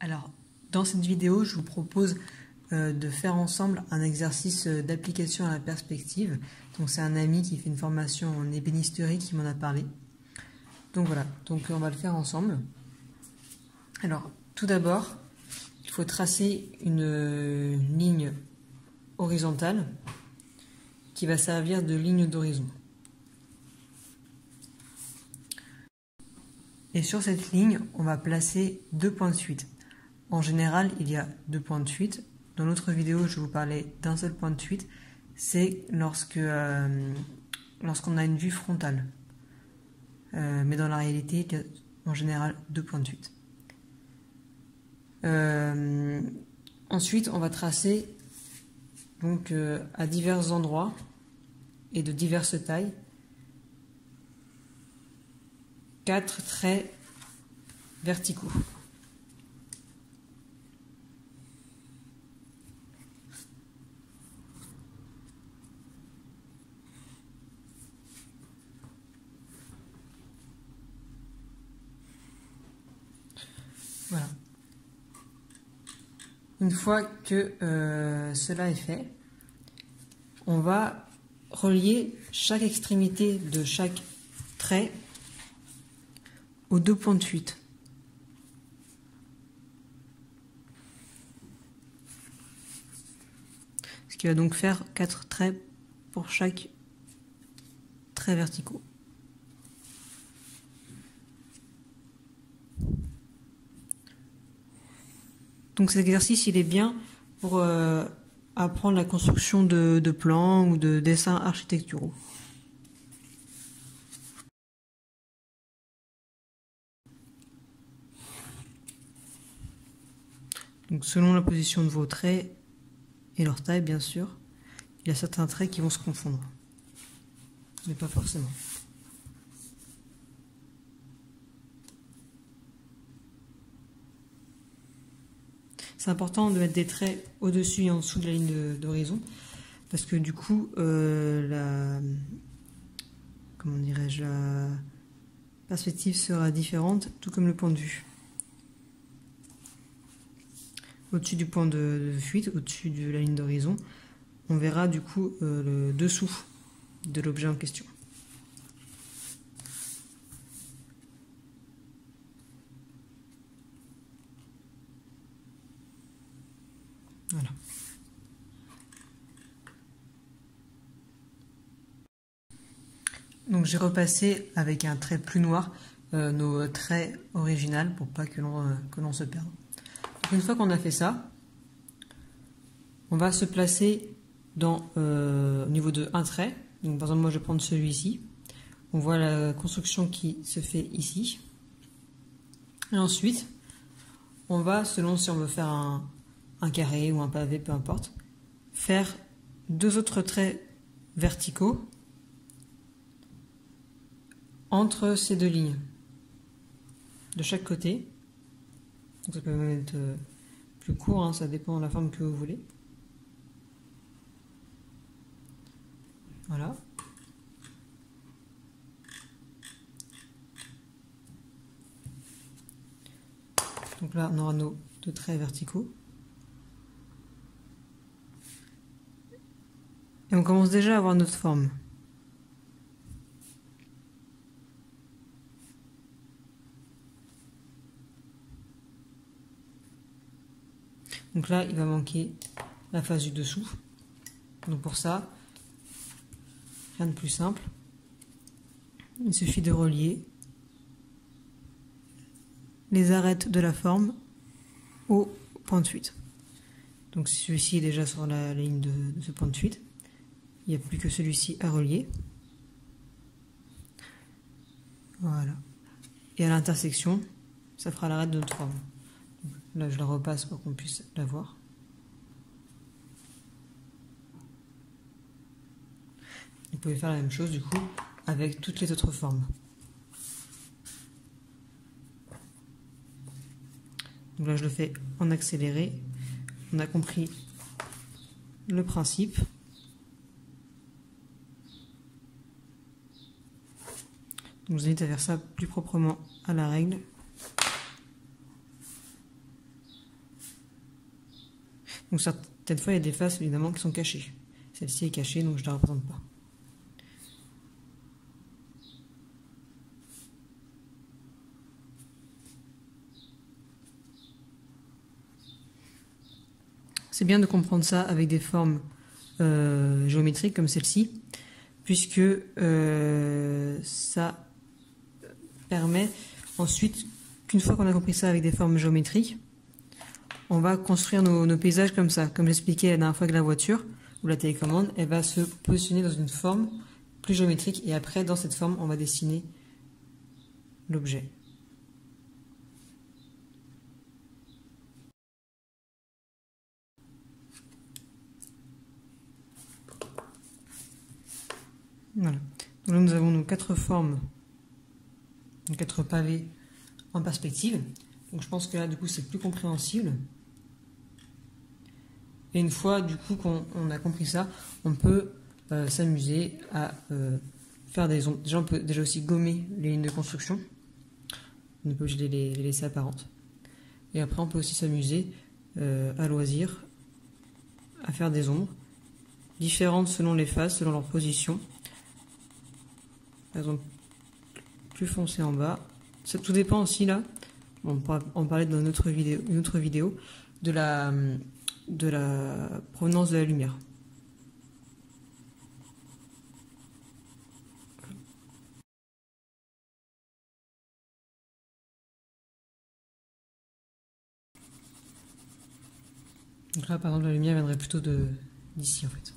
Alors, dans cette vidéo, je vous propose de faire ensemble un exercice d'application à la perspective. Donc, c'est un ami qui fait une formation en ébénisterie qui m'en a parlé. Donc voilà, donc on va le faire ensemble. Alors, tout d'abord, il faut tracer une ligne horizontale qui va servir de ligne d'horizon. Et sur cette ligne, on va placer 2 points de fuite. En général, il y a 2 points de fuite. Dans l'autre vidéo, je vous parlais d'un seul point de fuite. C'est lorsqu'on a une vue frontale. Mais dans la réalité, il y a en général 2 points de fuite. Ensuite, on va tracer donc, à divers endroits et de diverses tailles 4 traits verticaux. Voilà. Une fois que cela est fait, on va relier chaque extrémité de chaque trait aux 2 points de fuite. Ce qui va donc faire 4 traits pour chaque trait verticaux. Donc cet exercice, il est bien pour apprendre la construction de plans ou de dessins architecturaux. Donc selon la position de vos traits et leur taille, bien sûr, il y a certains traits qui vont se confondre, mais pas forcément. C'est important de mettre des traits au-dessus et en dessous de la ligne d'horizon, parce que du coup, la perspective sera différente, tout comme le point de vue. Au-dessus du point de fuite, au-dessus de la ligne d'horizon, on verra du coup le dessous de l'objet en question. Voilà. Donc j'ai repassé avec un trait plus noir nos traits originaux pour pas que l'on se perde. Donc une fois qu'on a fait ça, on va se placer au niveau de un trait. Donc par exemple moi je vais prendre celui-ci. On voit la construction qui se fait ici. Et ensuite, on va, selon si on veut faire un carré ou un pavé, peu importe, faire 2 autres traits verticaux entre ces 2 lignes, de chaque côté. Donc ça peut même être plus court, hein, ça dépend de la forme que vous voulez. Voilà. Donc là, on aura nos 2 traits verticaux. Et on commence déjà à avoir notre forme. Donc là, il va manquer la face du dessous. Donc pour ça, rien de plus simple. Il suffit de relier les arêtes de la forme au point de fuite. Donc celui-ci est déjà sur la ligne de ce point de fuite. Il n'y a plus que celui-ci à relier. Voilà. Et à l'intersection, ça fera l'arête de notre forme. Donc là, je la repasse pour qu'on puisse la voir. Vous pouvez faire la même chose du coup avec toutes les autres formes. Donc là, je le fais en accéléré. On a compris le principe. Donc, je vous invite à faire ça plus proprement à la règle. Donc certaines fois, il y a des faces évidemment qui sont cachées. Celle-ci est cachée, donc je ne la représente pas. C'est bien de comprendre ça avec des formes géométriques comme celle-ci, puisque ça permet ensuite qu'une fois qu'on a compris ça avec des formes géométriques, on va construire nos paysages comme ça. Comme j'expliquais la dernière fois avec la voiture ou la télécommande, elle va se positionner dans une forme plus géométrique et après dans cette forme on va dessiner l'objet. Voilà. Donc là nous avons nos 4 formes, nos 4 pavés en perspective. Donc je pense que là du coup c'est plus compréhensible. Et une fois du coup qu'on a compris ça, on peut s'amuser à faire des ombres. Déjà on peut déjà aussi gommer les lignes de construction. On n'est pas obligé de les laisser apparentes. Et après on peut aussi s'amuser à loisir à faire des ombres différentes selon les faces, selon leur position. Par exemple, plus foncé en bas. Ça, tout dépend aussi là, on pourra en parler dans une autre vidéo de la provenance de la lumière. Donc là par exemple la lumière viendrait plutôt d'ici en fait.